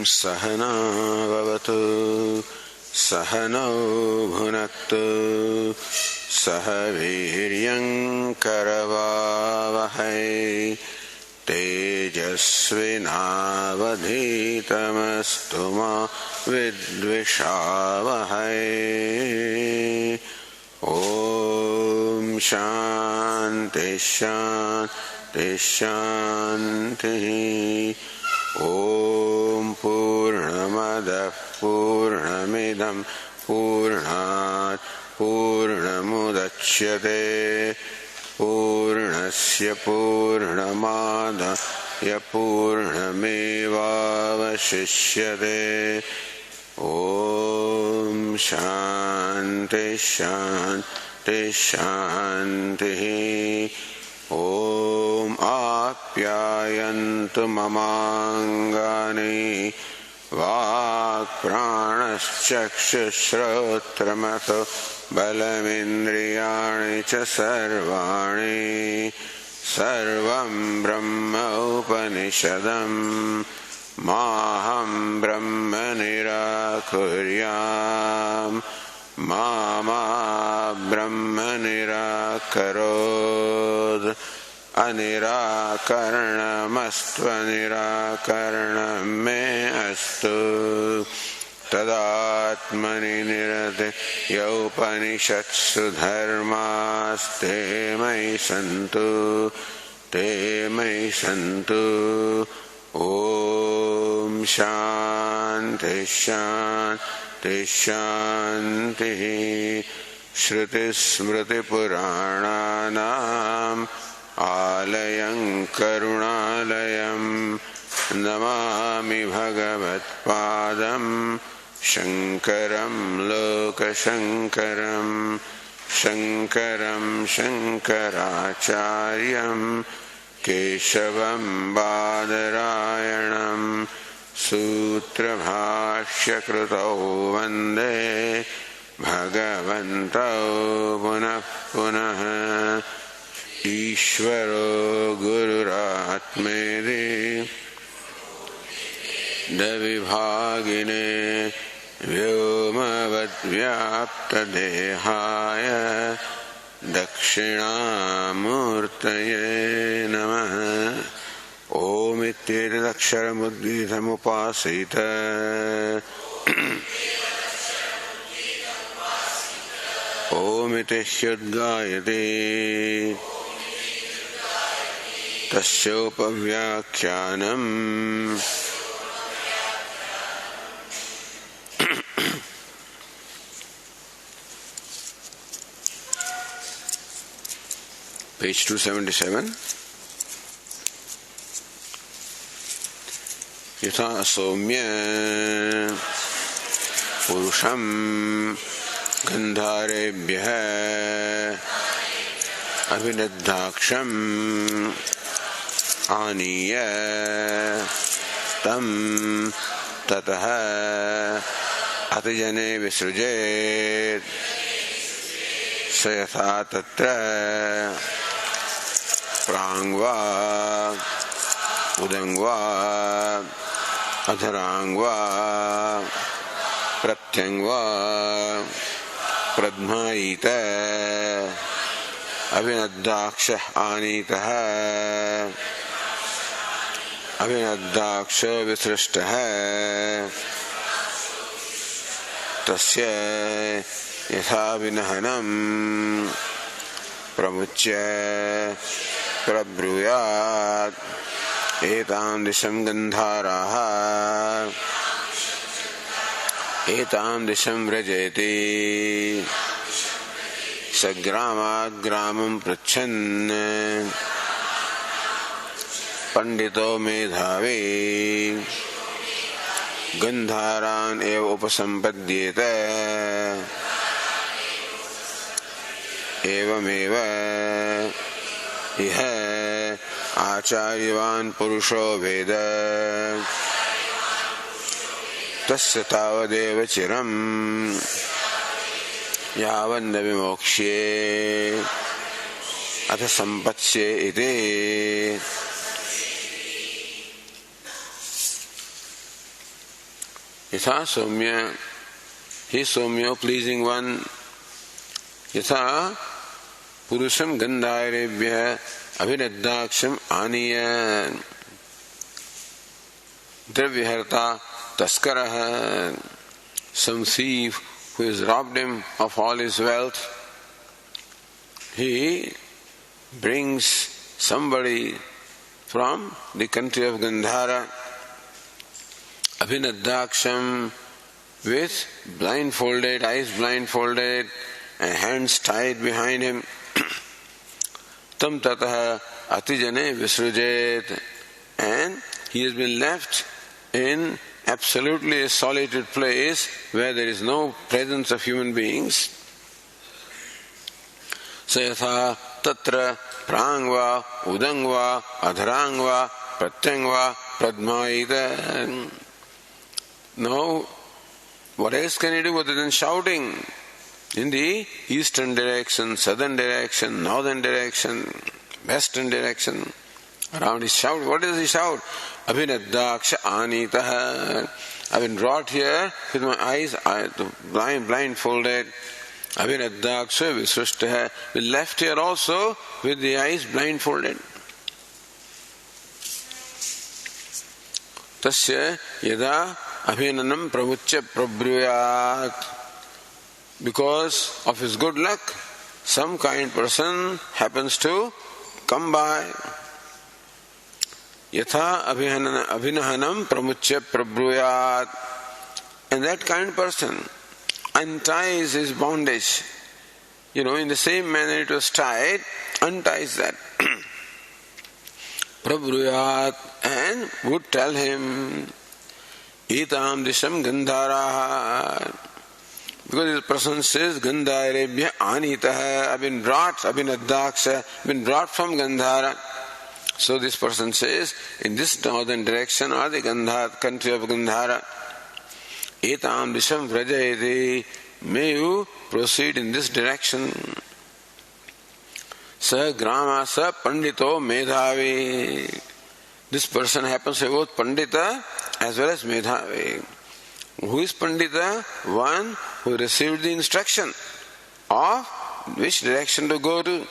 सहना भवतु सहनौ भुनक्तु सह वीर्यं करवावहै तेजस्विनावधीतमस्तु मा विद्विषावहै। ॐ शान्ति शान्ति शान्तिः। ॐ पूर्णमदः पूर्णमिदं पूर्णात् पूर्णमुदच्यते पूर्णस्य पूर्णमादाय पूर्णमेवावशिष्यते। ॐ शान्ति शान्ति शान्तिः। ॐ आप्यायन्तु ममाङ्गानि वाक्प्राणश्चक्षुश्रोत्रमथो बलमिन्द्रियाणि च सर्वाणि सर्वं ब्रह्म उपनिषदम् माहं ब्रह्म निराकुर्याम् मा ब्रह्म निराकरोत्। अनिराकरणमस्त्वनिराकरणं मे अस्तु। तदात्मनि निरते उपनिषत्सु धर्मास्ते मयि सन्तु ते मयि सन्तु। ॐ शान्ति शान्ति शान्तिः। श्रुतिस्मृतिपुराणानाम् आलयं करुणालयं नमामि भगवत्पादं शङ्करं लोकशङ्करं शङ्करं शङ्कराचार्यं केशवं बादरायणं सूत्रभाष्यकृतौ वन्दे भगवन्तौ पुनः पुनः। ईश्वरो गुरुरात्मेति द्विभागिने व्योमवद्व्याप्तदेहाय दक्षिणामूर्तये नमः। ॐ इत्येतदक्षरमुद्गीतमुपासीत ॐ इति ह्युद्गायते तस्योपव्याख्यानम्। Page 277. यथा सौम्य पुरुषं गन्धारेभ्यः अभिनद्धाक्षम् आनीय तं ततः अतिजने विसृजेत् स यथा तत्र प्राङ्वा उदङ्वा अधराङ्वा प्रत्यङ्वा प्रध्मायीत अभिनद्धाक्षः आनीतः अभिनद्धाक्ष विसृष्टः तस्य यथा विनहनं प्रमुच्य प्रब्रूयात् एतां दिशं गन्धाराः एतां दिशं व्रजेति। स ग्रामात् ग्रामं पृच्छन् पंडितो मेधावी गन्धारान् एव उपसम्पद्येत। एवमेव इह आचार्यवान् पुरुषो वेद तस्य तावदेव चिरम् यावन्न विमोक्ष्ये अथ सम्पत्स्ये इति। Yatha Somya, he Somya, pleasing one. Yatha Purusham Gandhairebhya Abhinadaksham Aniya Dravyaharta Taskaraha. Some thief who has robbed him of all his wealth, he brings somebody from the country of Gandhara, Abhinadaksham, with blindfolded, eyes blindfolded, and hands tied behind him. Tam tataha atijane visrujet, and he has been left in absolutely a solitude place where there is no presence of human beings. Sayatha tatra prangva udangva adharangva pratyangva pradmaida. Now, what else can he do other than shouting? In the eastern direction, southern direction, northern direction, western direction, around his shout. What does he shout? Abhinadaksha anitaha. I've been brought here with my eyes blindfolded. Abhinadaksha visrushtaha. Been left here also with the eyes blindfolded. Tasya yada abhinanam pravucya prabruyat. Because of his good luck, some kind person happens to come by. Yatha abhinahanam pramuchya prabruyat. And that kind person unties his bondage. In the same manner it was tied, unties that. Prabruyat, and would tell him, Itam disham gandharaha. Because this person says, Gandhairebhya anitaha, I've been brought from Gandhara. So this person says, in this northern direction or the country of Gandhara, Etam disham vrajayati, may you proceed in this direction. Sa grama sa pandito medhavi. This person happens to be both pandita as well as medhavi. Who is pandita? One who received the instruction of which direction to go to.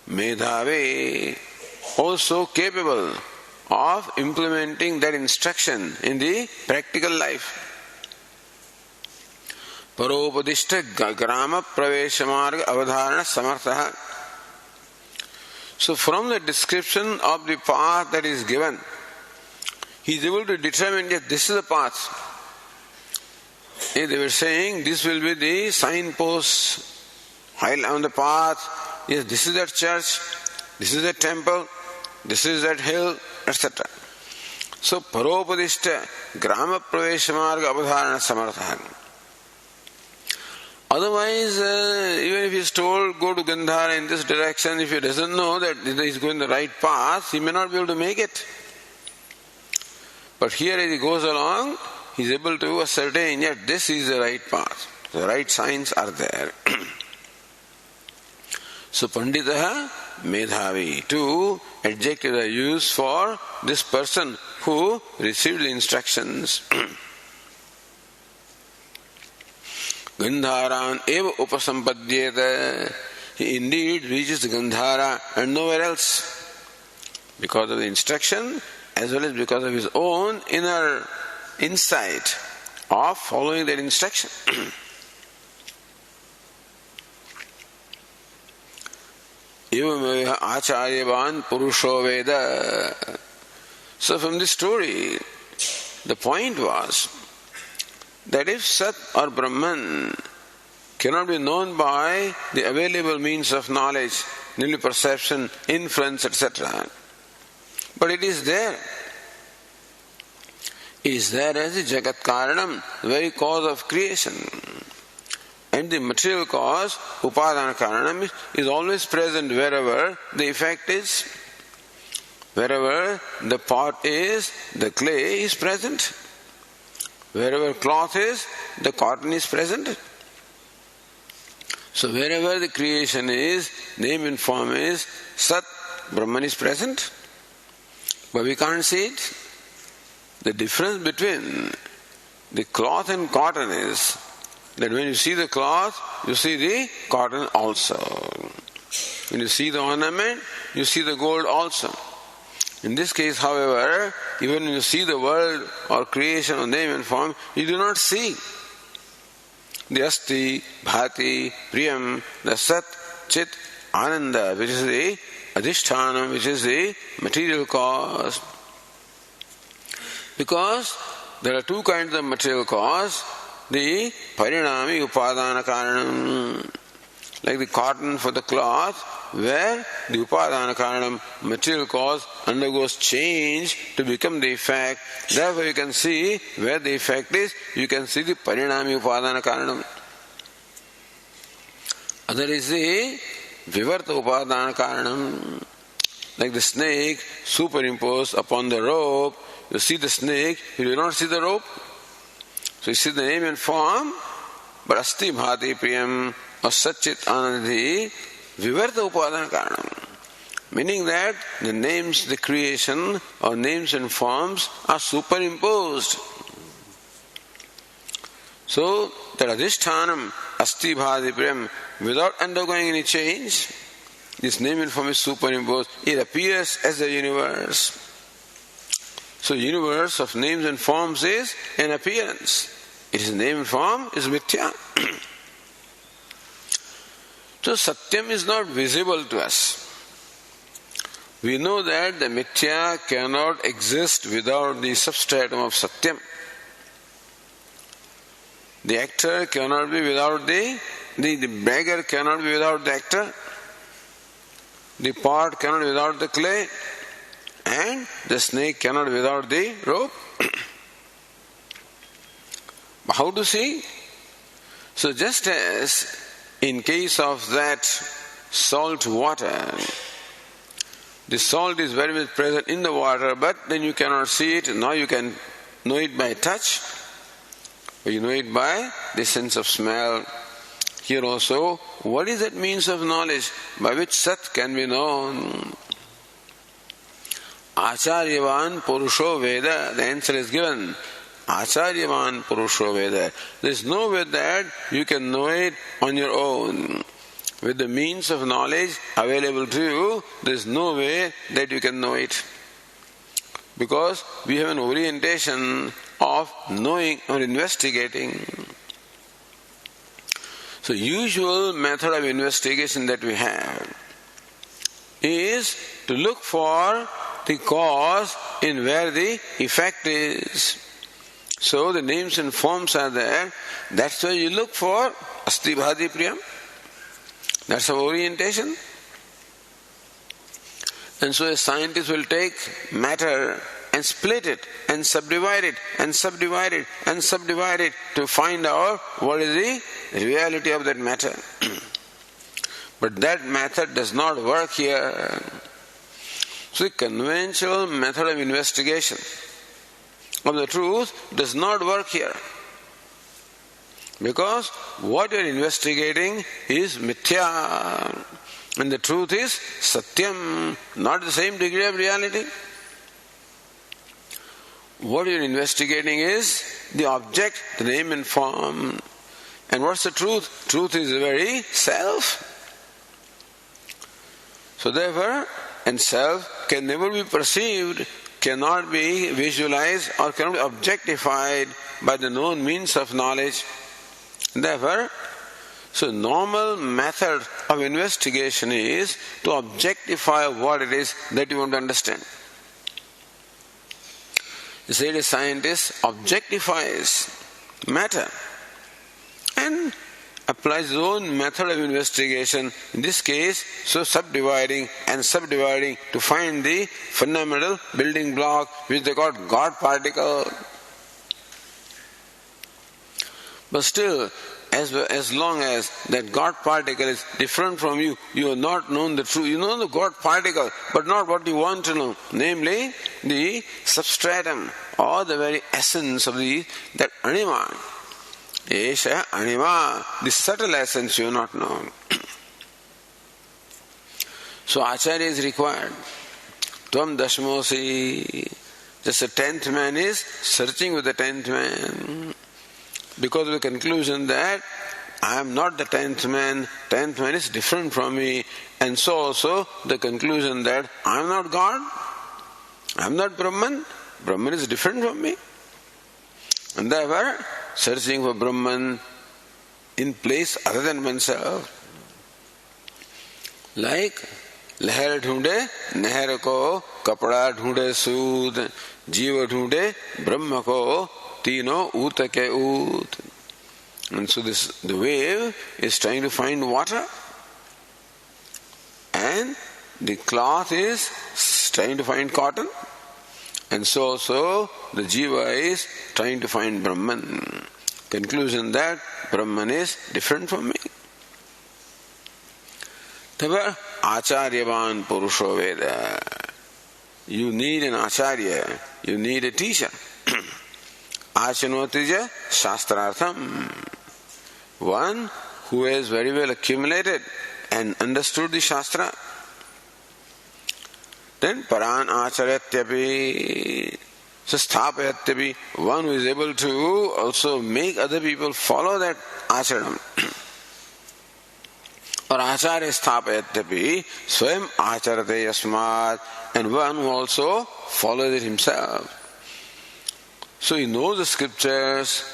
Medhavi, also capable of implementing that instruction in the practical life. Paropadishta grama praveshamarga avadharana samartha. So from the description of the path that is given, he is able to determine that this is the path. They were saying this will be the signpost on the path. Yes, this is that church, this is that temple, this is that hill, etc. So, paropadishta grama praveshamarga avadharana samartha. Otherwise, even if he is told, go to Gandhara in this direction, if he doesn't know that he is going the right path, he may not be able to make it. But here as he goes along, he is able to ascertain that this is the right path. The right signs are there. So Panditaha Medhavi. Two adjectives are used for this person who received the instructions. Gandharan eva upasampadhyeta. He indeed reaches Gandhara and nowhere else. Because of the instruction as well as because of his own inner insight of following that instruction. Evameva acharyavan purusho veda. So from this story, the point was that if Sat or Brahman cannot be known by the available means of knowledge, namely perception, inference, etc., but it is there. It is there as the Jagat Karanam, the very cause of creation. And the material cause, Upadana Karanam, is always present wherever the effect is. Wherever the pot is, the clay is present. Wherever cloth is, the cotton is present. So wherever the creation is, name and form is, Sat, Brahman is present. But we can't see it. The difference between the cloth and cotton is that when you see the cloth, you see the cotton also. When you see the ornament, you see the gold also. In this case, however, even when you see the world or creation or name and form, you do not see the asti, bhati, priyam, the sat, chit, ananda, which is the adhisthana, which is the material cause. Because there are two kinds of material cause, the parinami upadana karanam, like the cotton for the cloth, where the upadana karanam, material cause, undergoes change to become the effect. Therefore you can see where the effect is, you can see the parinami upadana karanam. Other is the vivarta upadana karanam, like the snake superimposed upon the rope. You see the snake, you do not see the rope. So you see the name and form, but asti bhati priyam or satchit anandhi vivarta upadana karanam. Meaning that the names, the creation or names and forms are superimposed. So that adhishthanam asti bhati priyam, without undergoing any change, this name and form is superimposed. It appears as the universe. So universe of names and forms is an appearance. It is name and form, is mithya. So Satyam is not visible to us. We know that the mithya cannot exist without the substratum of Satyam. The actor cannot be without the beggar cannot be without the actor. The pot cannot be without the clay. And the snake cannot be without the rope. How to see? So just as in case of that salt water, the salt is very much present in the water, but then you cannot see it. Now you can know it by touch, or you know it by the sense of smell. Here also, what is that means of knowledge by which Sat can be known? Acharyavan Purusho Veda, the answer is given. Acharyavan Purusho Veda. There is no way that you can know it on your own. With the means of knowledge available to you, there is no way that you can know it. Because we have an orientation of knowing or investigating. So usual method of investigation that we have is to look for the cause in where the effect is. So the names and forms are there. That's why you look for asti bhati priyam. That's our orientation. And so a scientist will take matter and split it and subdivide it and subdivide it and subdivide it to find out what is the reality of that matter. But that method does not work here. So the conventional method of investigation of the truth does not work here. Because what you are investigating is mithya. And the truth is satyam, not the same degree of reality. What you are investigating is the object, the name and form. And what's the truth? Truth is the very self. So therefore, and self can never be perceived, cannot be visualized or cannot be objectified by the known means of knowledge. Therefore, so normal method of investigation is to objectify what it is that you want to understand. You say a scientist objectifies matter and applies his own method of investigation, in this case, so subdividing and subdividing to find the fundamental building block which they call God particle. But still, as long as that God particle is different from you, you have not known the truth. You know the God particle, but not what you want to know, namely the substratum or the very essence of that anima. Esha anima, the subtle essence you have not known. So Acharya is required. Tvam dashmosi. Just the 10th man is searching with the 10th man. because of the conclusion that I am not the 10th man, 10th man is different from me, and so also the conclusion that I am not God, I am not Brahman, Brahman is different from me. And therefore, searching for Brahman in place other than oneself. Like, लहर ढूंढे नहर को, कपड़ा ढूंढे सूद, जीव ढूंढे ब्रह्म को, तीनों ऊत के ऊत. And so the wave is trying to find water, and the cloth is trying to find cotton, and so also the jiva is trying to find Brahman. Conclusion that Brahman is different from me. Therefore, acharyavan purusho veda. You need an acharya, you need a teacher. Achanotija shastrartham. One who has very well accumulated and understood the shastra. Then paran acharyatyapi. So sthapayatyapi. One who is able to also make other people follow that acharanam. Or acharya sthapayatyapi swayam acharate yasmat, and one who also follows it himself. So he knows the scriptures,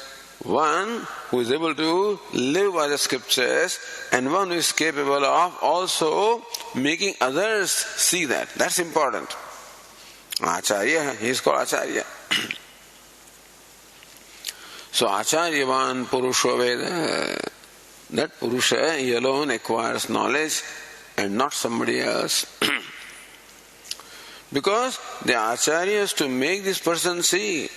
one who is able to live by the scriptures, and one who is capable of also making others see that. That's important. Acharya, he is called Acharya. So Acharyavan Purusha Veda. That Purusha, he alone acquires knowledge and not somebody else. Because the Acharya is to make this person see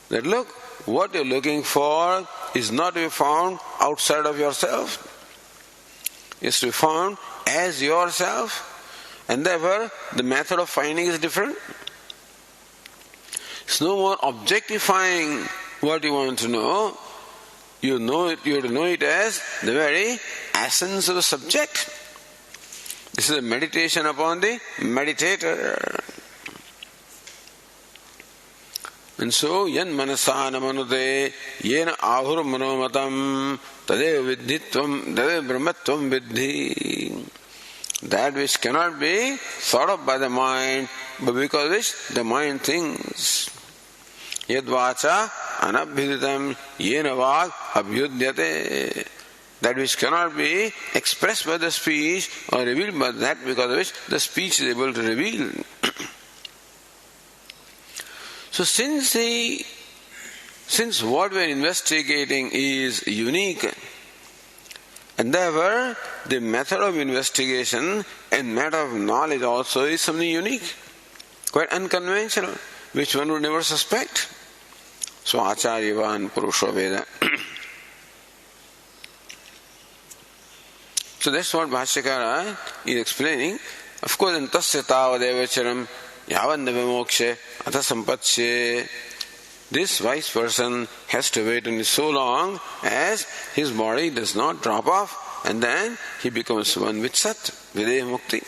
that look, what you're looking for is not to be found outside of yourself. It's to be found as yourself. And therefore, the method of finding is different. It's no more objectifying what you want to know. You have to know it as the very essence of the subject. This is a meditation upon the meditator. And so, yan manasana manute, yena ahur manomatam, tadev vidhitvam, tadev brahmatvam vidhi. That which cannot be thought of by the mind, but because which the mind thinks. Yadvacha anabhiditam yena vag abhyudyate. That which cannot be expressed by the speech or revealed by that, because of which the speech is able to reveal. So since what we are investigating is unique, and therefore the method of investigation and matter of knowledge also is something unique, quite unconventional, which one would never suspect. So Acharyavan Purusha Veda. So that's what Bhashyakara is explaining. Of course, in tasya tavadevacharam yavandavimokshe atha sampatsye. This wise person has to wait only so long as his body does not drop off, and then he becomes one with Sat, Videha Mukti.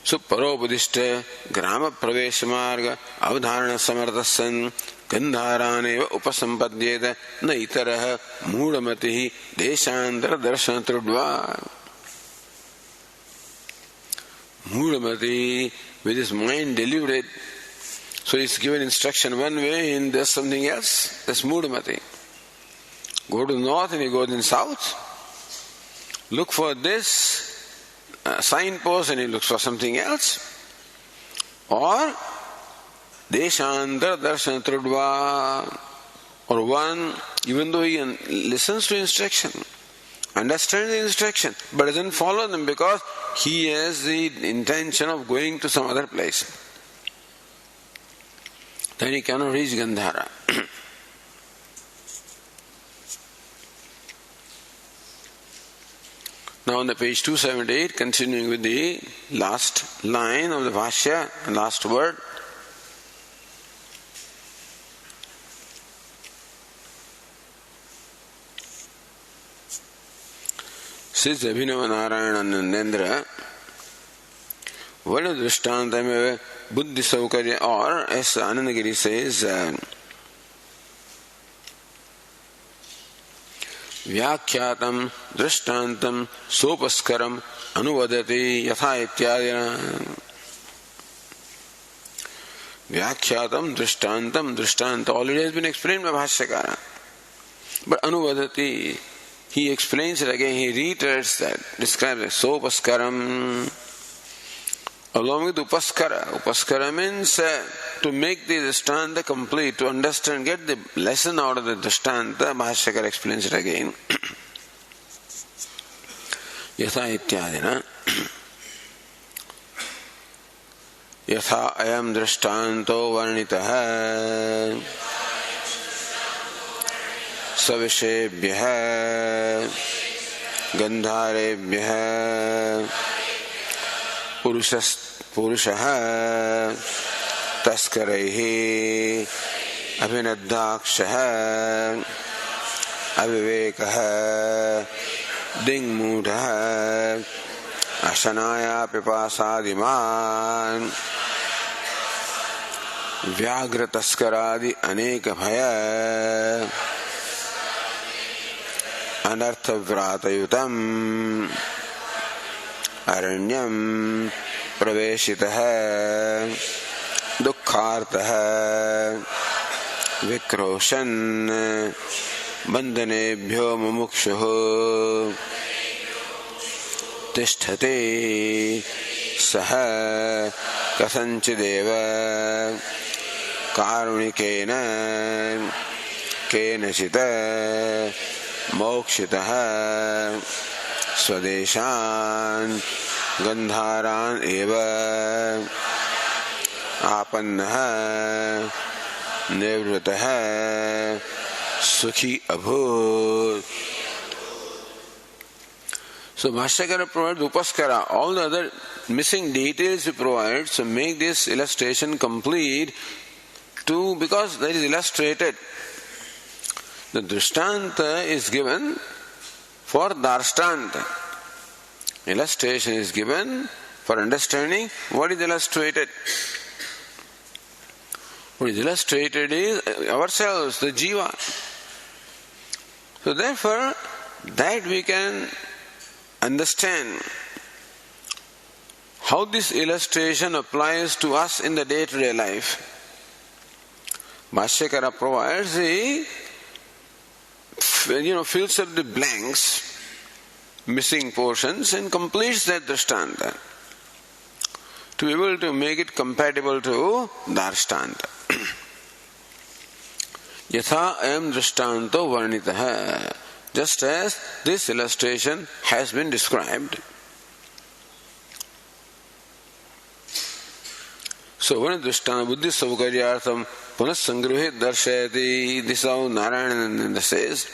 So paropudishta grama pravesha marga avdharana samartasan gandharaneva upasampadhyeda na itaraha moodamatihi deshandara darsanatrudva. Moodamati, with his mind deluded. So he is given instruction one way and does something else. That's moodamati. Go to the north and he goes in south. Look for this signpost and he looks for something else. Or Deshandara Darsanatrudva. Or one, even though he listens to instruction, understands the instruction, but doesn't follow them because he has the intention of going to some other place, then he cannot reach Gandhara. Now on the page 278, continuing with the last line of the Bhashya, last word. says Abhinava Narayana Nandendra, Vana Drishtantameva Buddhi Saukarya, or as Anandagiri says, Vyakyatam Drishtantam Sopaskaram Anuvadati Yatha Ityadina. Vyakyatam Drishtantam, Drishtanta already has been explained by Bhashyakara. But Anuvadati, he explains it again, he reiterates that, describes it, Sopaskaram, along with Upaskara. Upaskara means to make the Drishtanta complete, to understand, get the lesson out of the Drishtanta. Bhashyakara explains it again. Yatha Ityadina. Yatha ayam drishtanto varnitaha savishebhyah gandharebhyah purushah taskaraihi abhinadakshah avivekah dingmudhah ashanaya pipasadiman Vyagra taskaradi aneka bhaya anartha vratayutam aranyam praveshitaha dukkhartaha vikroshan bandhanebhyo mumukshuh tishthate saha kasanchideva karunikena kenachita mokshitaha swadeshan gandharan eva apannaha nivrataha sukhi abhut. So Bhashyakara provides Upaskara, all the other missing details he provides to make this illustration complete, because that is illustrated. The Drishtanta is given for Darshtanta. Illustration is given for understanding what is illustrated. What is illustrated is ourselves, the Jiva. So therefore, that we can understand how this illustration applies to us in the day-to-day life. Bhashyakara provides fills up the blanks, missing portions, and completes that Drishtanta to be able to make it compatible to Darshtanta. Yatha ayam Drishtanto varnitaha, just as this illustration has been described. So when Drishtanta buddhi saukaryartham punas sangruhit darshayati, this is how Narayana says,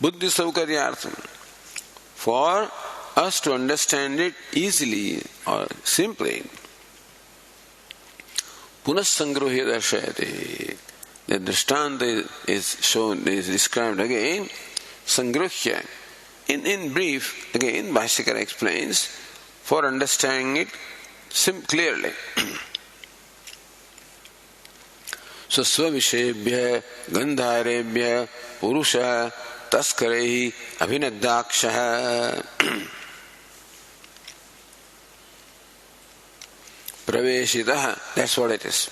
buddhi saukaryartham, for us to understand it easily or simply. Punas sangruhit darshayati, the Drishtanta is shown, is described again. Sangruhya. In brief, again, Bhashyakara explains for understanding it clearly. So, svavishebhya gandharebhya purusha taskarehi abhinadakshaha praveshitaha. That's what it is.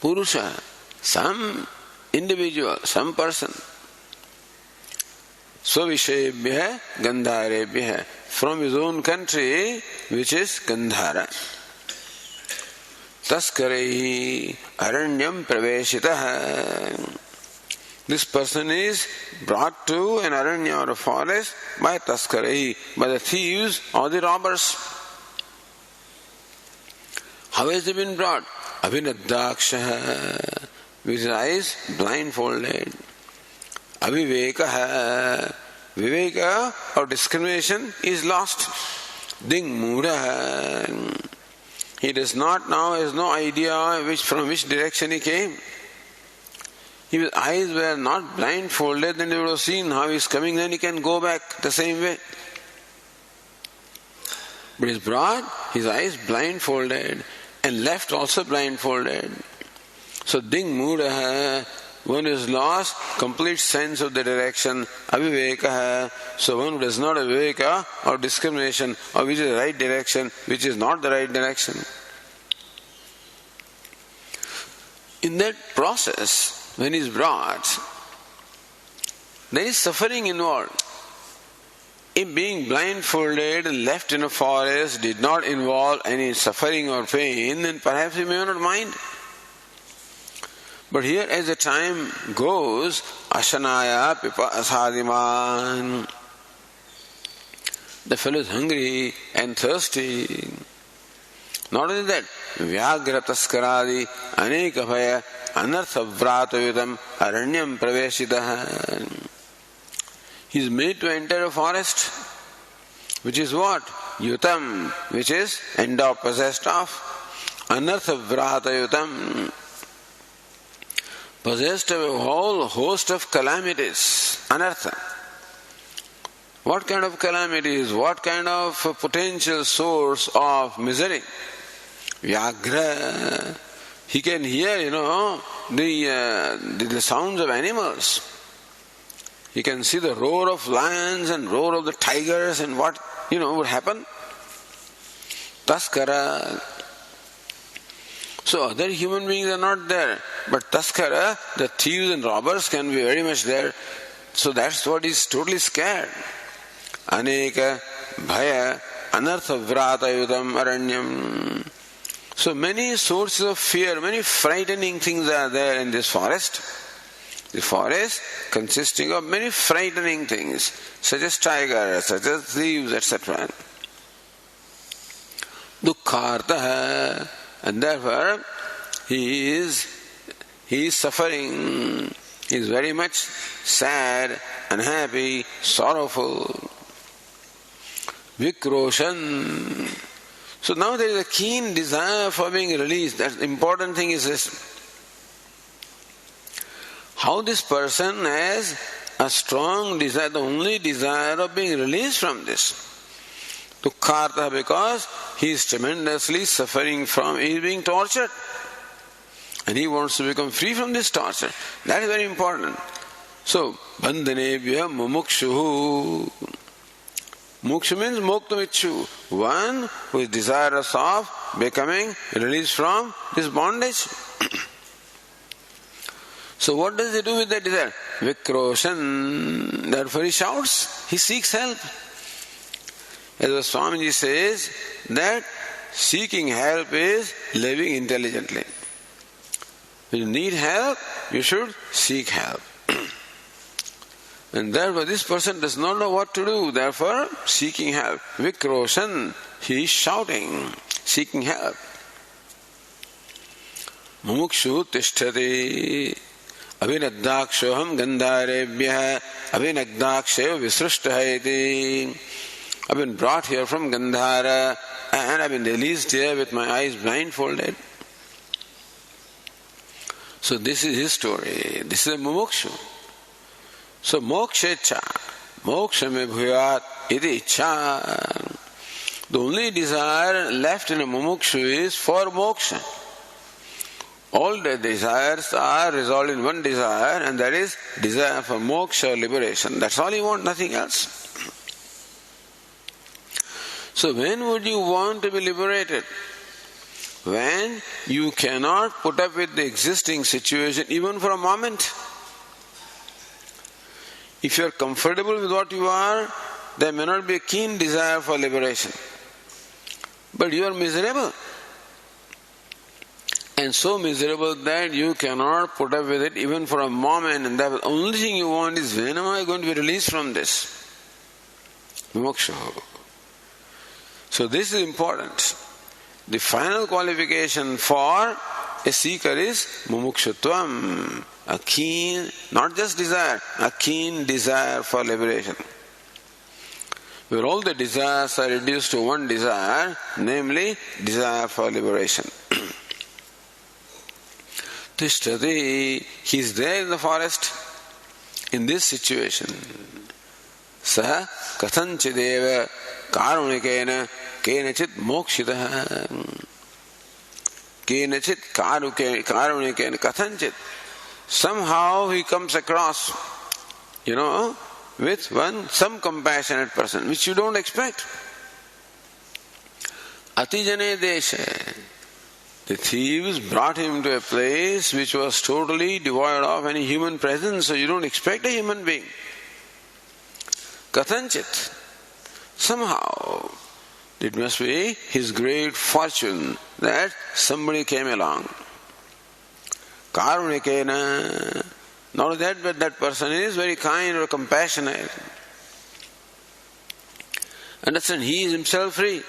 Purusha, some individual, some person. Svavishebhya gandharebhya, from his own country, which is Gandhara. Taskarehi aranyam praveshitaha. This person is brought to an aranya or a forest by taskarehi, by the thieves or the robbers. How has he been brought? Abhinadakshaha, with his eyes blindfolded. Avivekaha, viveka or discrimination is lost. Dingmudha, he does not now, has no idea from which direction he came. If his eyes were not blindfolded, then he would have seen how he is coming, then he can go back the same way. But he's brought his eyes blindfolded and left also blindfolded. So ding mudaha, one is lost complete sense of the direction, avivekaha. So one who does not have viveka or discrimination of which is the right direction, which is not the right direction. In that process, when he is brought, there is suffering involved. If being blindfolded and left in a forest did not involve any suffering or pain, then perhaps he may not mind. But here as the time goes, ashanaya pipa asadiman, the fellow is hungry and thirsty. Not only that, vyagra taskaradi aneka bhaya anartha vratayudam aranyam praveshitaha. He is made to enter a forest, which is what? Yutam, which is endowed, possessed of. Anartha vratayutam, possessed of a whole host of calamities. Anartha. What kind of calamities? What kind of potential source of misery? Vyagra. He can hear, the sounds of animals. He can see the roar of lions and roar of the tigers and what, would happen. Taskara. So other human beings are not there. But Taskara, the thieves and robbers can be very much there. So that's what he's totally scared. Aneka bhaya anartha vratayudam aranyam. So many sources of fear, many frightening things are there in this forest. The forest consisting of many frightening things, such as tigers, such as thieves, etc. Dukkhartaha, and therefore he is suffering. He is very much sad, unhappy, sorrowful. Vikroshan. So now there is a keen desire for being released. The important thing is this. How this person has a strong desire, the only desire of being released from this. Dukkharta, because he is tremendously suffering from, he is being tortured. And he wants to become free from this torture. That is very important. So, bandhanebhya mumukshuhu. Mukshu means moktumichu. One who is desirous of becoming released from this bondage. So what does he do with that desire? Vikroshan. Therefore he shouts, he seeks help. As the Swamiji says, that seeking help is living intelligently. When you need help, you should seek help. And therefore this person does not know what to do, therefore seeking help. Vikroshan, he is shouting, seeking help. Mumukshu tishtati. Abhinagdakshoham gandharebhyah abhinagdakshev visrushtahaiti. I've been brought here from Gandhara and I've been released here with my eyes blindfolded. So this is his story. This is a mumukshu. So mokshecha, moksha me bhuyat iti ichha. The only desire left in a mumukshu is for moksha. All the desires are resolved in one desire, and that is desire for moksha, liberation. That's all you want, nothing else. So when would you want to be liberated? When you cannot put up with the existing situation even for a moment. If you are comfortable with what you are, there may not be a keen desire for liberation. But you are miserable. And so miserable that you cannot put up with it even for a moment, and the only thing you want is, when am I going to be released from this? Moksha. So this is important. The final qualification for a seeker is mumukshutvam, a keen, not just desire, a keen desire for liberation. Where all the desires are reduced to one desire, namely desire for liberation. Tishtati, he is there in the forest. In this situation, Saha Kathanchideva Karunikena Kenachit Mokshitaha Kenachit Karunikena Kathanchit. Somehow he comes across, with some compassionate person, which you don't expect. Atijane Desha. The thieves brought him to a place which was totally devoid of any human presence, so you don't expect a human being. Kathanchit. Somehow, it must be his great fortune that somebody came along. Karunikena. Not only that, but that person is very kind or compassionate. Understand, he is himself free.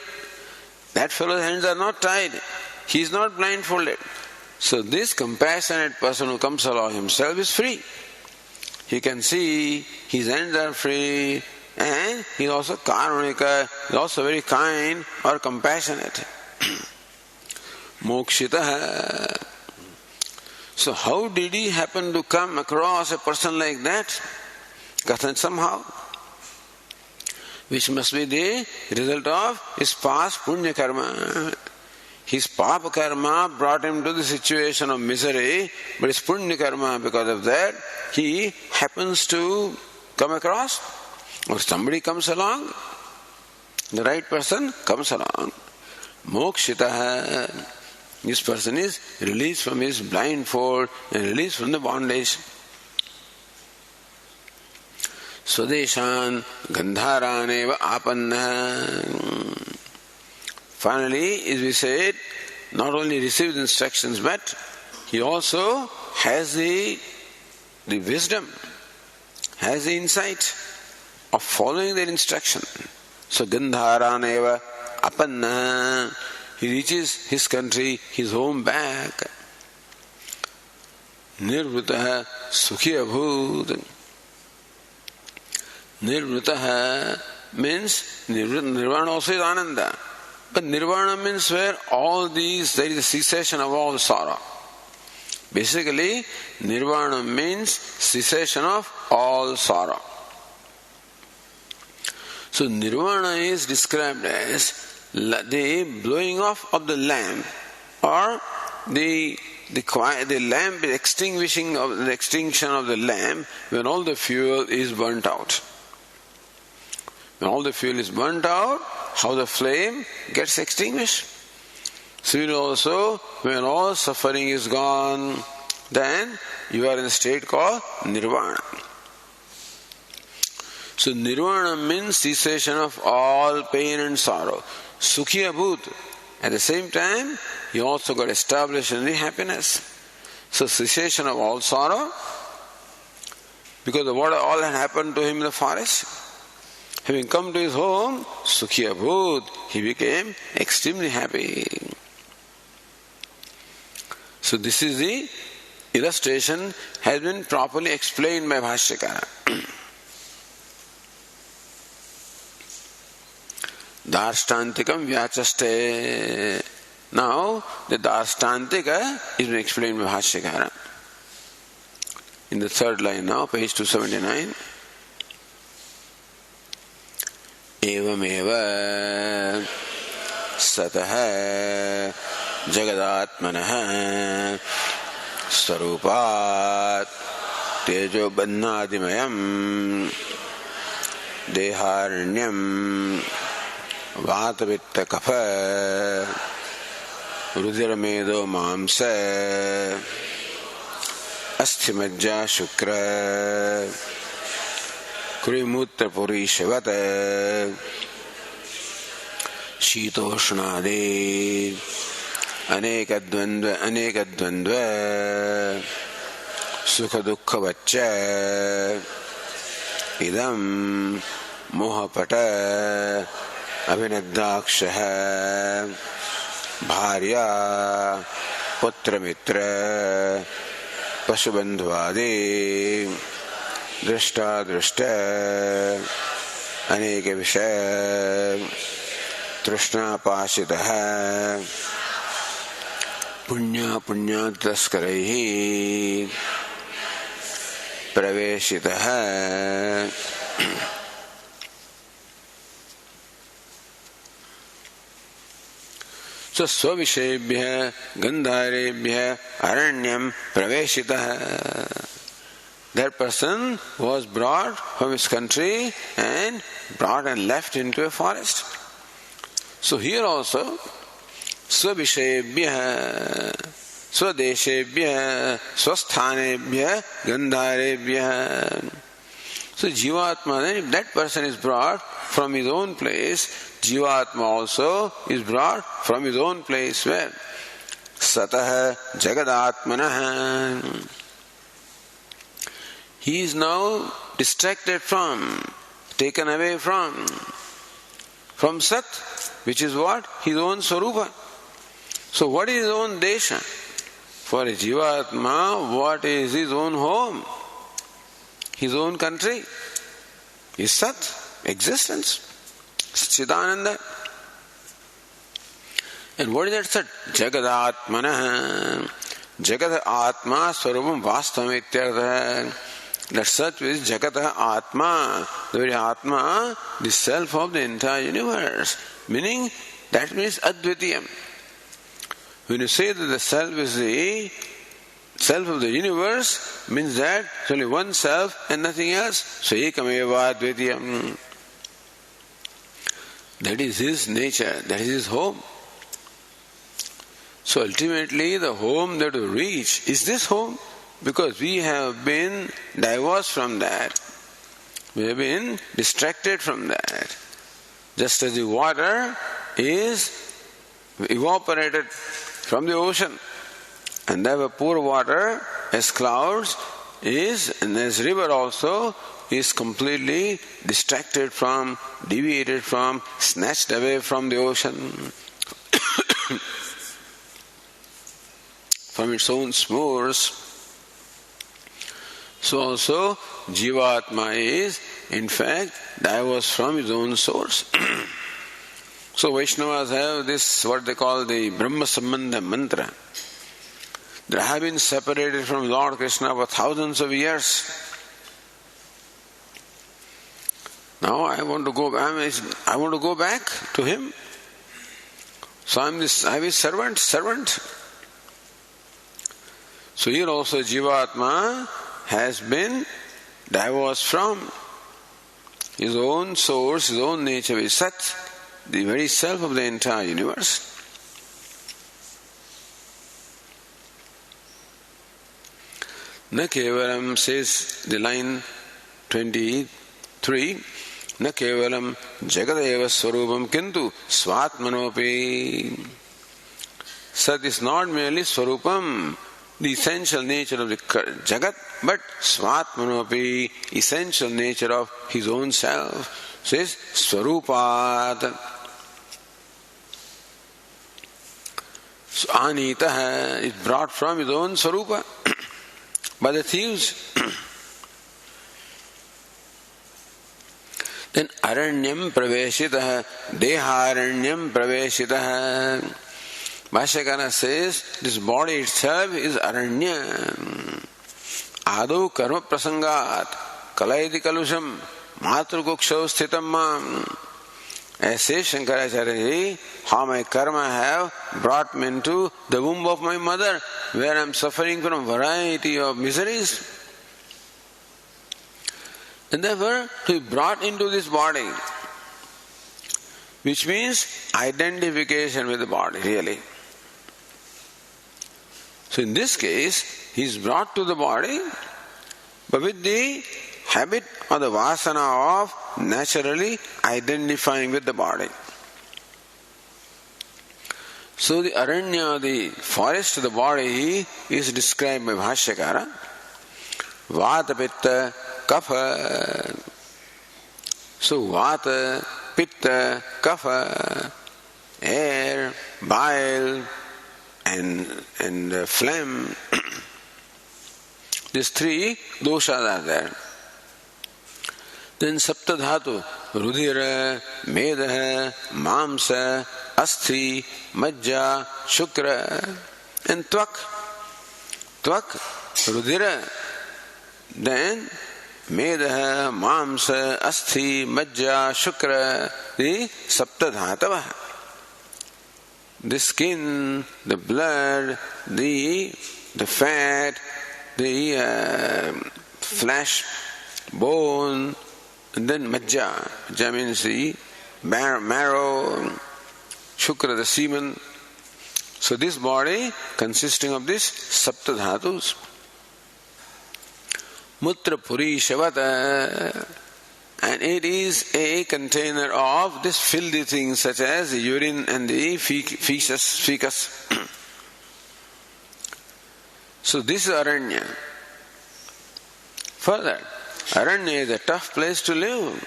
That fellow's hands are not tied. He is not blindfolded. So this compassionate person who comes along himself is free. He can see his hands are free, and he is also karunika, he is also very kind or compassionate. Mokshitaha. So how did he happen to come across a person like that? Kathan somehow. Which must be the result of his past punya karma. His papa karma brought him to the situation of misery, but his punya karma, because of that, he happens to come across, or somebody comes along, the right person comes along. Mokshitaha. This person is released from his blindfold and released from the bondage. Swadeshan Gandharaneva Apanna. Finally, as we said, not only receives instructions, but he also has the wisdom, has the insight of following their instruction. So Gandharaneva Apanna. He reaches his country, his home back. Nirvritaha Sukhi Abhut. Nirvritaha means Nirvana also is Ananda. But Nirvana means where there is a cessation of all sorrow. Basically, Nirvana means cessation of all sorrow. So Nirvana is described as the blowing off of the lamp, or the lamp extinction of the lamp when all the fuel is burnt out. When all the fuel is burnt out, how the flame gets extinguished. Similarly also, when all suffering is gone, then you are in a state called Nirvana. So Nirvana means cessation of all pain and sorrow. Sukhi Abhut. At the same time, he also got established in the happiness. So cessation of all sorrow, because of what all had happened to him in the forest. Having come to his home, Sukhi Abhut, he became extremely happy. So this is the illustration, has been properly explained by Bhashyakara. Darshtantikam Vyachaste. Now, the Darshtantika is being explained by Bhashyakara. In the third line now, page 279. Evameva Sataha Jagadatmanaha Sarupat Tejo Bannadimayam Deharnyam Vatavitta Kapha Rudiramedo Mamsa Asthimajja Shukra Kurimutra Purishavata Shitoshnadi Anekadvandva Sukha Dukkha Vaccha Idam Mohapata Abhinadakshaha Bharya Putra Mitra Pasubandhvadi Drishta Drishta Aneka Vishaya Trishna Pashitaha punya punyattaskaraihi praveshitah. So svavishebhyah gandharebhyah aranyam praveshitah. That person was brought from his country and brought and left into a forest. So here also svavishebhyah swadeshebhyah swasthanebhyah gandharebhyah. So Jivatma, then if that person is brought from his own place, Jivatma also is brought from his own place. Where? Satah Jagadatmanah. He is now distracted from, taken away from Sat, which is what? His own Swarupa. So what is his own Desha? For a Jivatma, what is his own home? His own country is Sat, existence, Chidananda. And what is that Sat? Jagadatmanah. Jagat Atma Swarupam Vastavam Ityartha. That Sat is Jagata Atma, the very Atma, the self of the entire universe. Meaning, that means Advitiyam. When you say that the self is the self of the universe, means that it's only one self and nothing else. So Ekameva Advitiyam. That is his nature, that is his home. So ultimately the home that we reach is this home, because we have been divorced from that. We have been distracted from that. Just as the water is evaporated from the ocean, and the poor water as clouds is, and as river also, is completely distracted from, deviated from, snatched away from the ocean, from its own source. So also Jivatma is in fact divorced from his own source. So Vaishnavas have this, what they call the Brahma Sambandha mantra. They have been separated from Lord Krishna for thousands of years. Now I want to go back to him. So I'm his servant. So here also Jivatma has been divorced from his own source, his own nature, is Sat, the very self of the entire universe. Na kevalam, says the line 23, na kevalam jagadeva swarupam kintu swatmanopi. Sat is not merely swarupam, the essential nature of the Jagat, but Swatmanopi, essential nature of his own self, says Swarupat. So Anitaha is brought from his own Swarupa by the thieves. Then Aranyam Praveshitaha, Deharanyam Praveshitaha. Bhashyakara says, this body itself is aranya. Adu karma prasangat, kalayati kalusham, matrukukshav sthitam mam. As says Shankaracharya, how my karma have brought me into the womb of my mother, where I am suffering from variety of miseries. And therefore, to be brought into this body, which means identification with the body, really. So in this case, he is brought to the body, but with the habit or the vasana of naturally identifying with the body. So the aranya, the forest of the body, is described by Bhashyakara. Vata, Pitta, Kapha. So Vata, Pitta, Kapha, air, bile, and phlegm. These three doshas are there. Then Saptadhatu, Rudhira, Medaha, Mamsa, Asthi, Majja, Shukra. and Tvak. Tvak, Rudira, then Medaha, Mamsa, Asthi, Majja, Shukra, the Saptadhatava. The skin, the blood, the fat, the flesh, bone, and then Majja. Majja means the marrow, Shukra, the semen. So this body consisting of these Saptadhatus. Mutra Puri Shavata, and it is a container of this filthy things such as the urine and the fecus. So this is Aranya. Further, Aranya is a tough place to live,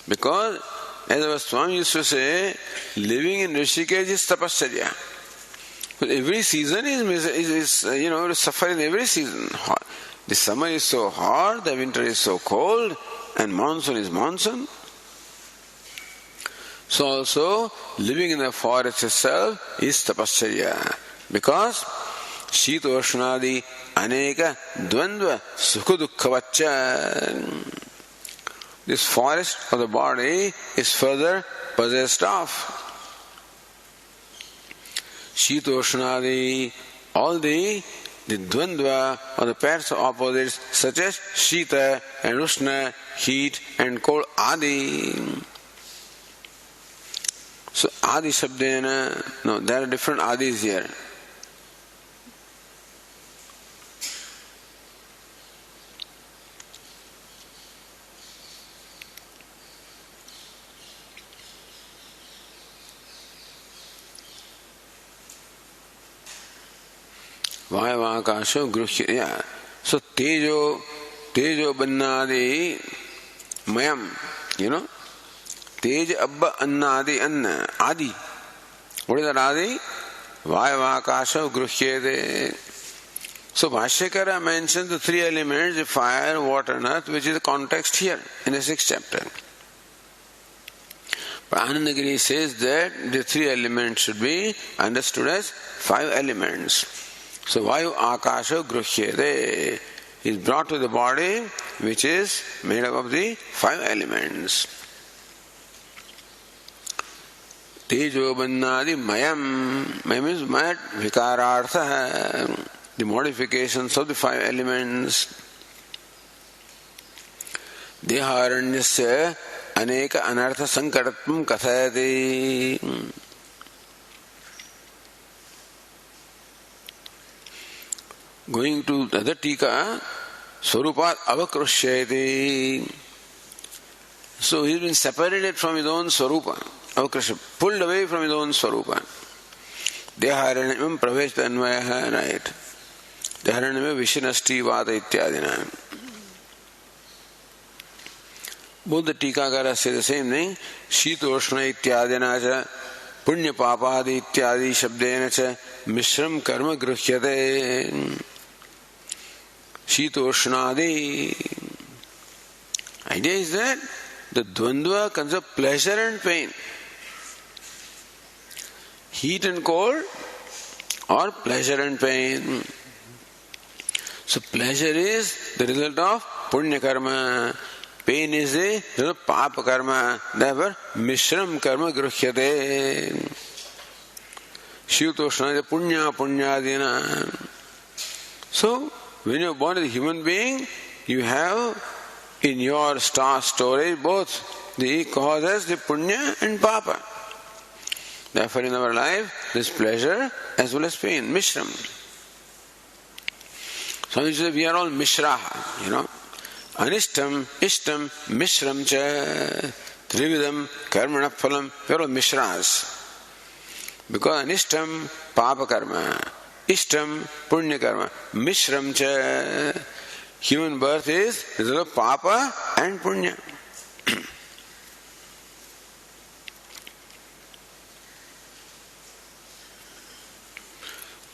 because as our Swami used to say, living in Rishikesh is tapasarya. But every season is suffer in every season. The summer is so hot, the winter is so cold, and monsoon is monsoon. So also, living in the forest itself is tapasarya. Because Shitoshnadi Aneka Dvandva Sukhadukkhavacha. This forest of the body is further possessed of Shitoshnadi, all the Dvandva or the pairs of opposites such as Shita and Ushna, heat and cold, Adi. So Adi Shabdena, no, there are different Adis here. Vayavakasho Gruhya. So Tejo Bannadi Mayam, Tej Abba Annadi Anna Adi. What is that Adi? Vayavakasho Gruhyede. So Bhashyakara mentions the three elements, the fire, water and earth, which is the context here in the 6th chapter. But Anandagiri says that the three elements should be understood as 5 elements. So Vayu Akasha Gruhyede is brought to the body which is made up of the 5 elements. Tejo Bannadi Mayam. Mayam means Mayat Vikarartha, the modifications of the 5 elements. Deharanyasya Aneka Anartha Sankaratvam Kathayati. Going to the other tika, Swarupat Avakrushayati. So he's been separated from his own Swarupa. Avakrusha, pulled away from his own Swarupa. Deharanyam Praveshta Anvayaha, right. Deharanyam Vishanasti Vata Ityadina. Both the Tikakara say the same thing. Shitoshna Ityadina cha Punya Papadi Ityadi Shabdena cha Mishram Karma Gruhyate. Shitoshnadi. Idea is that the Dvandva comes of pleasure and pain. Heat and cold or pleasure and pain. So pleasure is the result of Punya Karma. Pain is the result of Papa Karma. Therefore, Mishram Karma Gruhyate. Shitoshnadi Punya Punyadina. So, when you are born as a human being, you have in your star storage both the causes, the punya and papa. Therefore, in our life, there is pleasure as well as pain, mishram. So we are all mishraha, Anishtam, Ishtam, Mishram cha, Trividam, Karmana Phalam, we are all mishras. Because Anishtam, Papa Karma. Ishtam, Punya Karma. Mishram cha. Human birth is result of Papa and Punya.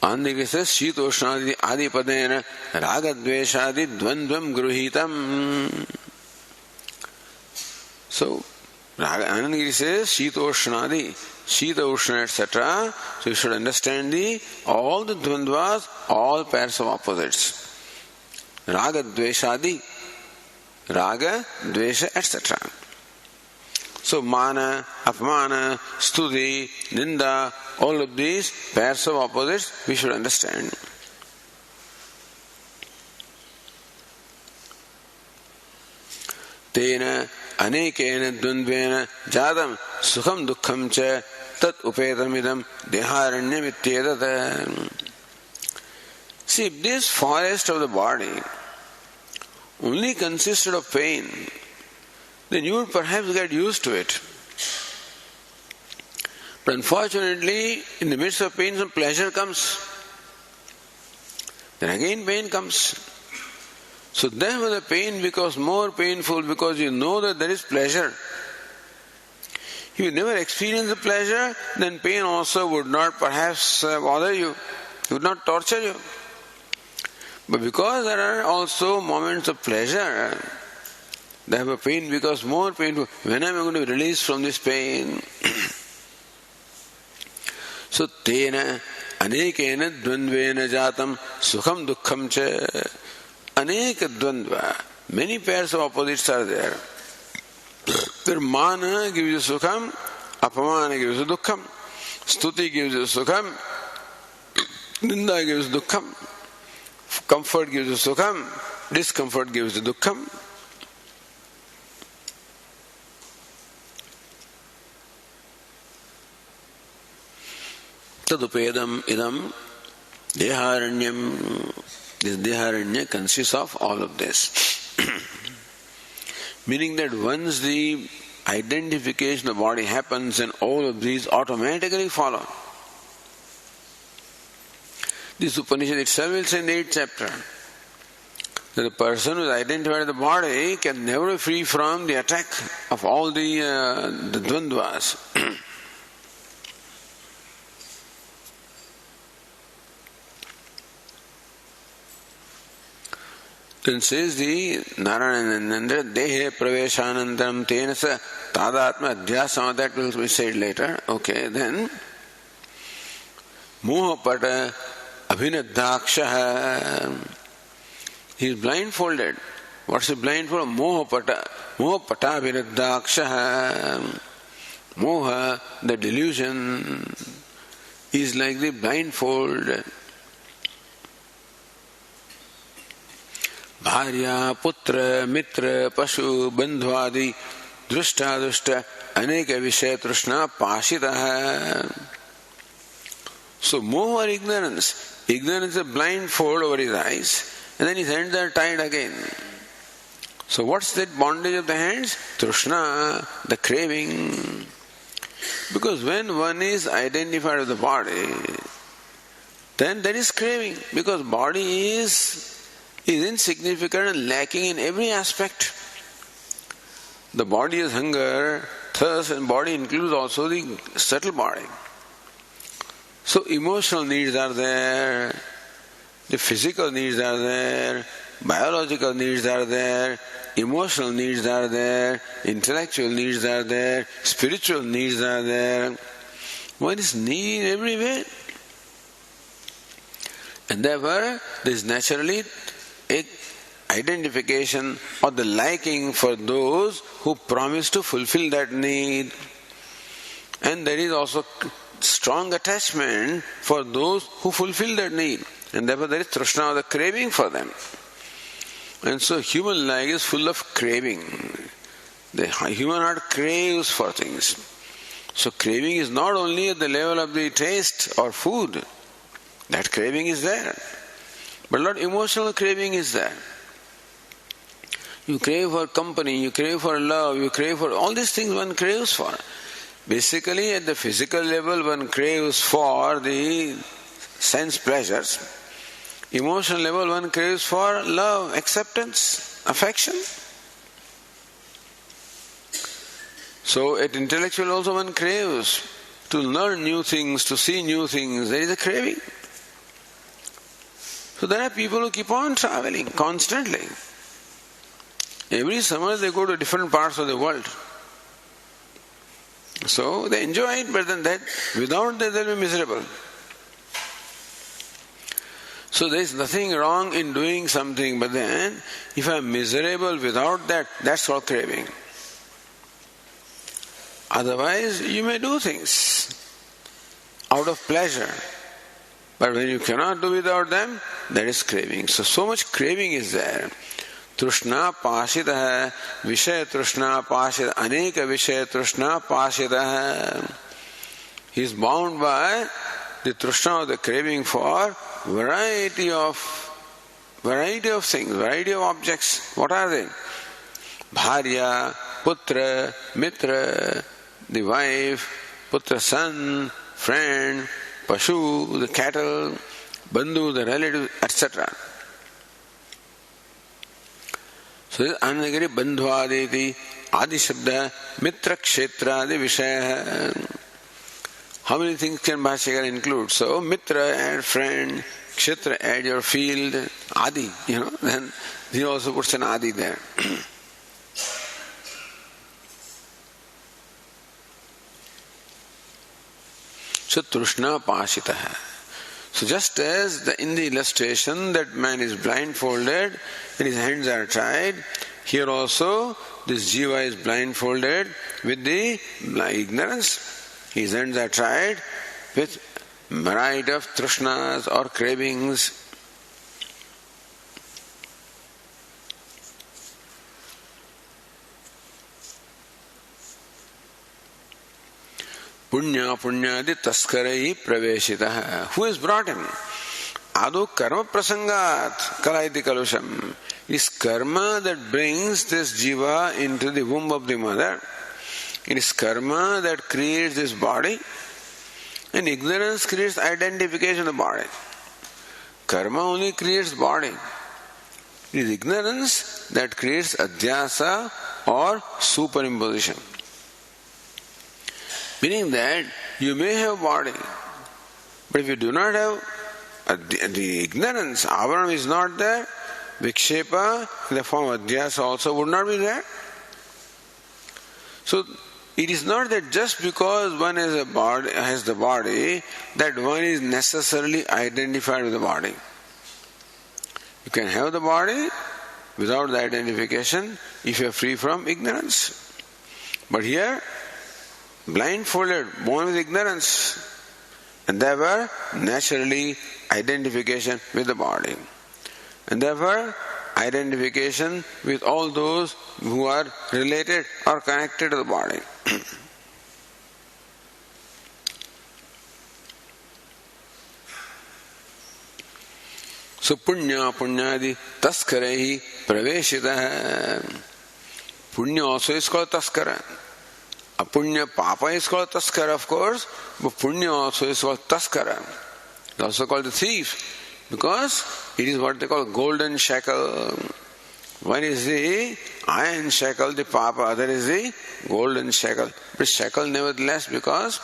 Andhika says, Shitoshnadi Adipadena Ragadveshadi Dvandvam Gruhitam. So, Anandagiri says Shitoshnadi, Shita Ushna, etc. So you should understand all the dvandvas, all pairs of opposites. Raga, Dveshadi, Raga, Dvesha, etc. So Mana, Apmana, Stuti, Ninda, all of these pairs of opposites we should understand. Tena anekena dvandvena jadam sukham dukkham cha tat upetamidam deharanyam ityedat. See, if this forest of the body only consisted of pain, then you would perhaps get used to it. But unfortunately, in the midst of pain, some pleasure comes. Then again pain comes. So therefore the pain becomes more painful because you know that there is pleasure. If you never experience the pleasure, then pain also would not perhaps bother you, would not torture you. But because there are also moments of pleasure, therefore pain becomes more painful. When am I going to be released from this pain? So tena anekena dvandvena jatam sukham dukkham cha. Aneka dvandva, many pairs of opposites are there. There mana gives you sukham, apamana gives you dukkham, stuti gives you sukham, ninda gives you dukkham, comfort gives you sukham, discomfort gives you dukkham. Tadupedam idam deharanyam. This deharanya consists of all of this. Meaning that once the identification of the body happens, then all of these automatically follow. This Upanishad itself will say in the 8th chapter that the person who is identified with the body can never be free from the attack of all the dvandvas. Then says the Narayanandra Dehe Praveshanantaram Tenasa Tadatma Adhyasama, that will be said later. Okay, then Mohapata Abhinadaksha. He is blindfolded. What's he blindfolded? Mohapata Abhinadaksha. Moha, the delusion, is like the blindfold. Bharya, Putra, Mitra, Pashu, Bandhvadi, Drushta, Dushta, Aneka Vishaya Trishna, Pashitaha. So, moha or ignorance. Ignorance is a blindfold over his eyes, and then his hands are tied again. So, what's that bondage of the hands? Trishna, the craving. Because when one is identified with the body, then there is craving. Because body is insignificant and lacking in every aspect. The body is hunger, thirst, and body includes also the subtle body. So emotional needs are there, the physical needs are there, biological needs are there, emotional needs are there, intellectual needs are there, spiritual needs are there. One is needy in every way. And therefore, there is naturally a identification or the liking for those who promise to fulfill that need. And there is also strong attachment for those who fulfill that need. And therefore there is trishna, the craving for them. And so human life is full of craving. The human heart craves for things. So craving is not only at the level of the taste or food. That craving is there. But a lot of emotional craving is there. You crave for company, you crave for love, you crave for all these things one craves for. Basically at the physical level one craves for the sense pleasures. Emotional level one craves for love, acceptance, affection. So at intellectual also one craves to learn new things, to see new things. There is a craving. So there are people who keep on traveling constantly. Every summer they go to different parts of the world. So they enjoy it, but then that without that they'll be miserable. So there is nothing wrong in doing something, but then if I am miserable without that, that's called craving. Otherwise, you may do things out of pleasure. But when you cannot do without them, that is craving. So much craving is there. Trishna pashitaha, Vishaya Trishna pashitaha, Aneka Vishaya Trishna pashitaha. He is bound by the Trishna, the craving for variety of things, variety of objects. What are they? Bharya, Putra, Mitra, the wife, Putra, son, friend, Pashu, the cattle, Bandhu, the relative, etc. So this Anandagiri Bandhuadeti Adi Shabda Mitra Kshetra Adi Vishaya. How many things can Bhashyakara include? So Mitra, add friend, Kshetra, add your field, Adi, then he also puts an Adi there. So Trishna Pashitaha. So just as in the illustration that man is blindfolded and his hands are tied, here also this jiva is blindfolded with the ignorance. His hands are tied with variety of trishnas or cravings. Punya punyadi taskarai praveshitaha. Who has brought him? Adu karma prasangat kalaiti kalusham. It is karma that brings this jiva into the womb of the mother. It is karma that creates this body, and ignorance creates identification of the body. Karma only creates body. It is ignorance that creates adhyasa or superimposition. Meaning that you may have body, but if you do not have the ignorance, avaram is not there, vikshepa in the form of adhyasa also would not be there. So it is not that just because one has the body, that one is necessarily identified with the body. You can have the body without the identification if you are free from ignorance. But here, blindfolded, born with ignorance, and therefore naturally identification with the body. And therefore identification with all those who are related or connected to the body. So punya punyadi taskarehi praveshitaha. Punya also is called taskara. Apunya papa is called taskara, of course, but punya also is called taskara. It's also called the thief, because it is what they call golden shackle. One is the iron shackle, the papa, other is the golden shackle. But shackle nevertheless, because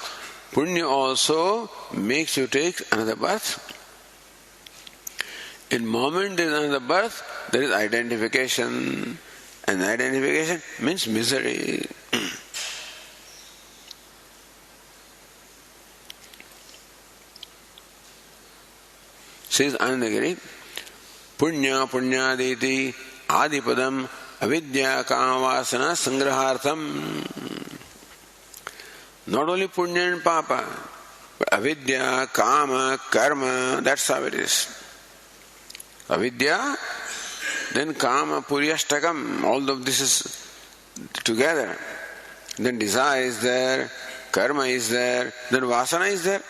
punya also makes you take another birth. In moment there is another birth, there is identification, and identification means misery. Says Anandagiri, punya punyaditi adipadam avidya kamavasana sangrahartham. Not only punya and papa, but avidya, kama, karma, that's how it is. Avidya, then kama, puryashtakam, all of this is together. Then desire is there, karma is there, then vasana is there.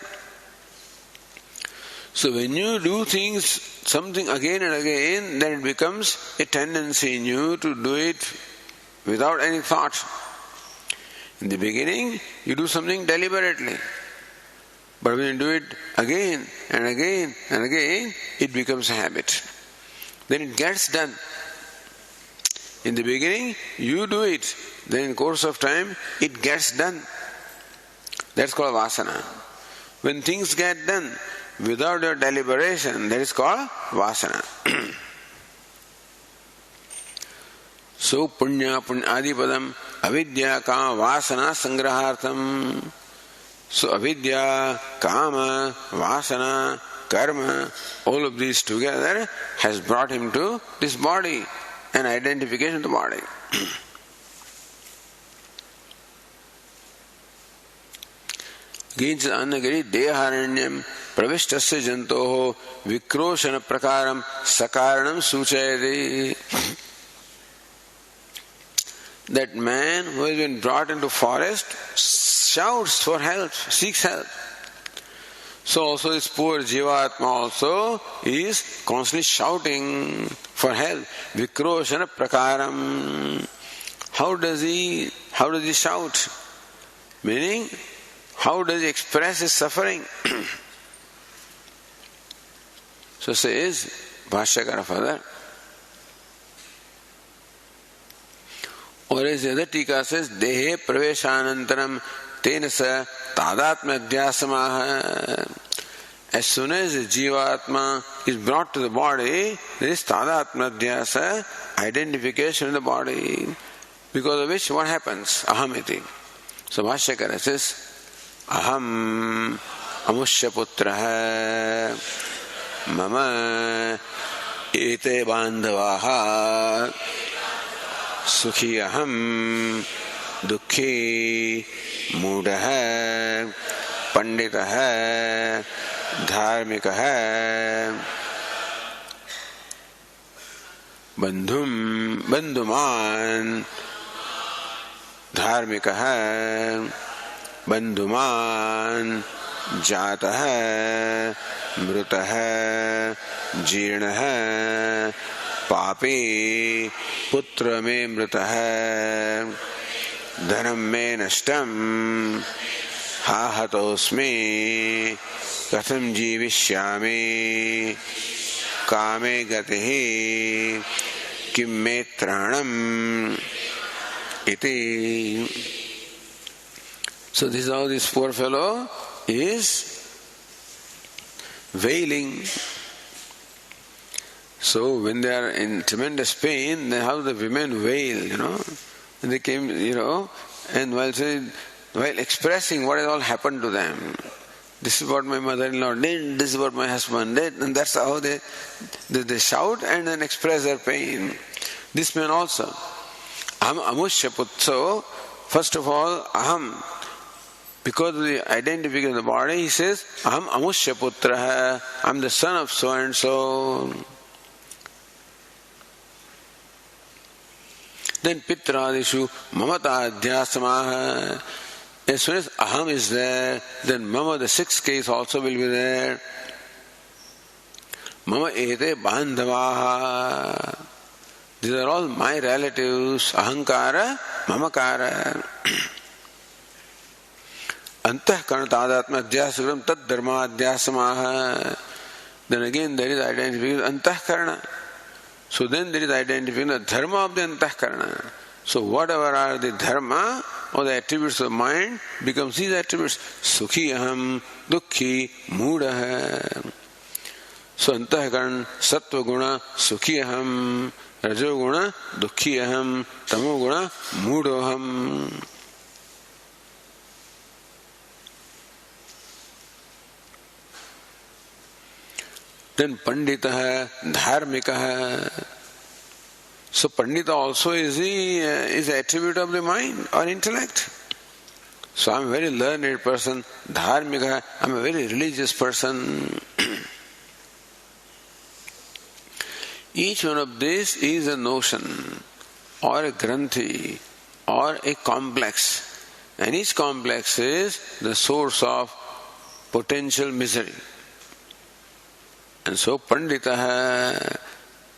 So when you do something again and again, then it becomes a tendency in you to do it without any thought. In the beginning, you do something deliberately. But when you do it again and again and again, it becomes a habit. Then it gets done. In the beginning, you do it. Then in course of time, it gets done. That's called vasana. When things get done without your deliberation, that is called vasana. So punya adipadam avidya kama vasana sangrahartham. So avidya, kama, vasana, karma, all of these together has brought him to this body and identification of the body. Gincha annagiri deharanyam pravishtasya jantoho vikroshana prakaram sakaranam suchayati. That man who has been brought into forest shouts for help, seeks help. So also this poor Jivatma also is constantly shouting for help. Vikroshana prakaram. How does he shout? Meaning, how does he express his suffering? So says Bhashyakara further. Or as the other Tika says, Dehe praveshanantaram tena sa tadatma adhyasamaha. As soon as the Jivatma is brought to the body, there is tadatma adhyasa, identification of the body. Because of which, what happens? Ahamiti. So Bhashyakara says, Aham amushya putraha mama ete bandhavaha sukhi aham dukhi mudaha panditaha dharmikaha bandhuman dharmikaha bandhuman jataha mrutaha jirnaha papi putra me mrutaha dhanam me nashtam hahatosmi katham jivishyami kame gatihi kim me tranam iti. So this is how this poor fellow is wailing. So when they are in tremendous pain, then how the women wail, And they came, and while expressing what has all happened to them. This is what my mother-in-law did, this is what my husband did, and that's how they shout and then express their pain. This man also. Aham amushya putso. First of all, aham. Because of the identification of the body, he says, Aham amushya putraha. I'm the son of so and so. Then pitradishu mamata adhyasamaha. As soon as aham is there, then mama, the sixth case, also will be there. Mama ete bandhavaha. These are all my relatives. Ahankara, mamakara. Antahkarana tadatma adhyasakram tad dharma adhyasamaha. Then again there is identification of antahkarana. So then there is identification of the dharma of the antahkarana. So whatever are the dharma or the attributes of mind becomes these attributes. Sukhi aham, dukhi, mudaha. So antahkarana, sattva guna, sukhi aham, rajo guna, dukhi aham, tamo guna, mudoham. Then Panditaha, Dharmikaha. So Pandita also is the attribute of the mind or intellect. So I am a very learned person. Dharmikaha, I am a very religious person. Each one of these is a notion or a granthi or a complex. And each complex is the source of potential misery. And so Panditaha,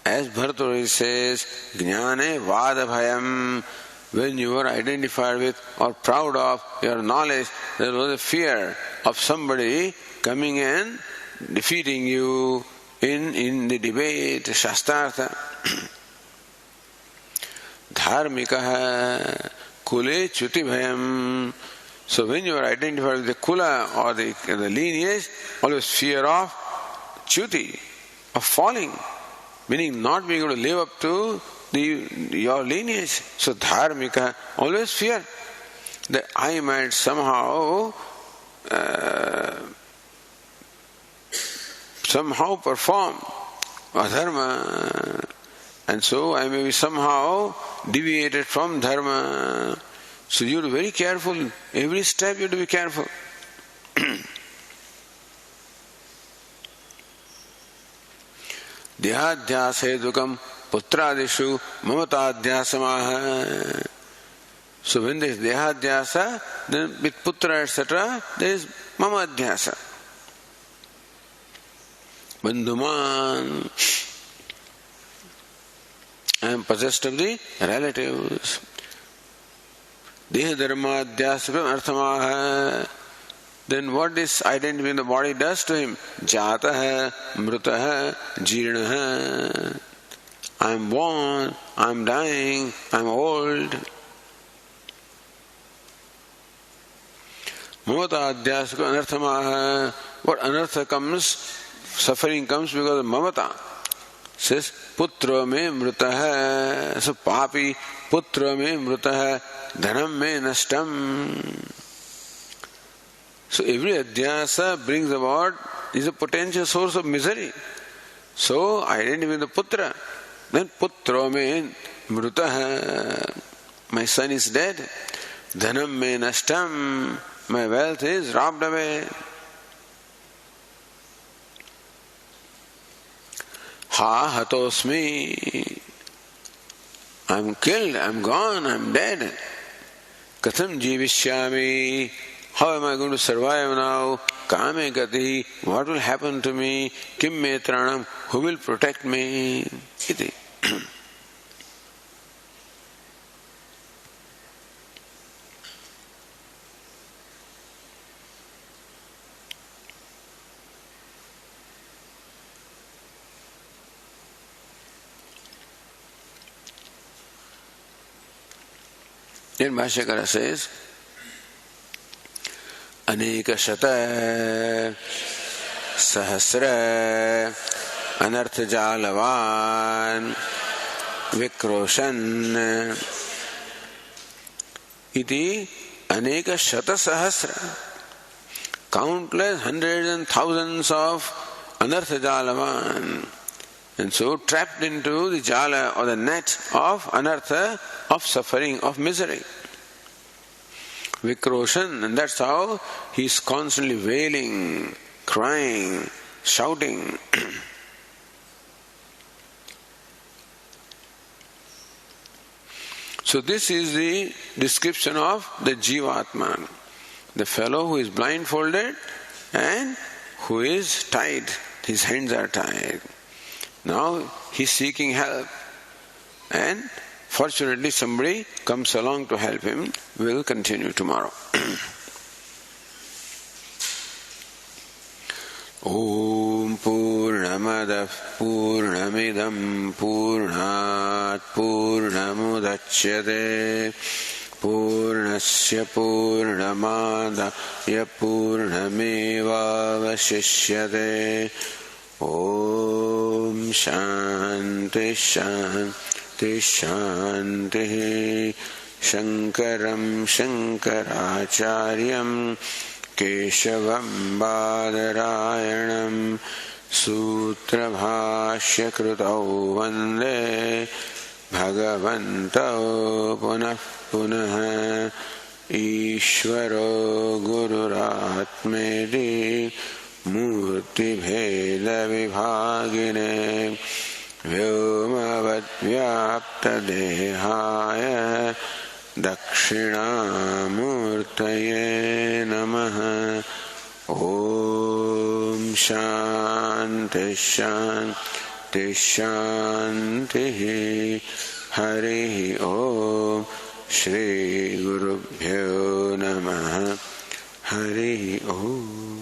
as Bhartari says, Jnane Vada Bhayam, when you are identified with or proud of your knowledge, there was a fear of somebody coming and defeating you in the debate, Shastartha. Dharmikaha, Kule Chuti Bhayam. So when you are identified with the Kula or the lineage, always fear of Chuti, of falling, meaning not being able to live up to your lineage. So dharmika, always fear that I might somehow perform adharma, and so I may be somehow deviated from dharma. So you have to be very careful. Every step you have to be careful. Dehadhyasa dukam putradishu mamatadhyasamaha. So when there is dehadhyasa, then with putra etc., there is mamadhyasa. Bandhuman, I am possessed of the relatives. Deha dharmadhyasapam arthamaha. Then what this identity in the body does to him? Jataha, mrutaha, jirnaha. I am born, I am dying, I am old. Mamata adhyasaka anarthamaha. What anartha comes? Suffering comes because of mamata. Says, putra me mrutaha. So papi, putra me mrutaha, dhanam me nashtam. So every adhyasa brings about, is a potential source of misery. So identify with the putra. Then putra me mrutaha. My son is dead. Dhanam me nashtam. My wealth is robbed away. Ha hatosmi. I am killed, I am gone, I am dead. Katham jivishyami. How am I going to survive now? Kame gati. What will happen to me? Kim me tranam. Who will protect me? Iti. Then Bhashyakara says, Aneka shata sahasra anartha jalavan vikroshan iti aneka shata sahasra. Countless hundreds and thousands of anartha jalavan. And so trapped into the jala or the net of anartha, of suffering, of misery. Vikroshan, and that's how he's constantly wailing, crying, shouting. So this is the description of the Jivatman, the fellow who is blindfolded and who is tied. His hands are tied. Now he's seeking help, and fortunately somebody comes along to help him. We'll continue tomorrow. Om Purnamadav Purnamidam Purnat Purnamudachyate Purnasya Purnamadaya Purnameva Vashishyate. Om Shanti Shanti Shanti. Shankaram Shankaracharyam Keshavam Badarayanam Sutra Bhashya Krutau Vande Bhagavantau Punah Punah Ishvaro Gururatmedi Murti Bheda Vibhagine Vyomavad Vyapta Dehaya Dakshinamurtaye Namaha. Om Shanti Shanti Shanti. Hari Om. Shri Gurubhyo Namaha. Hari Om.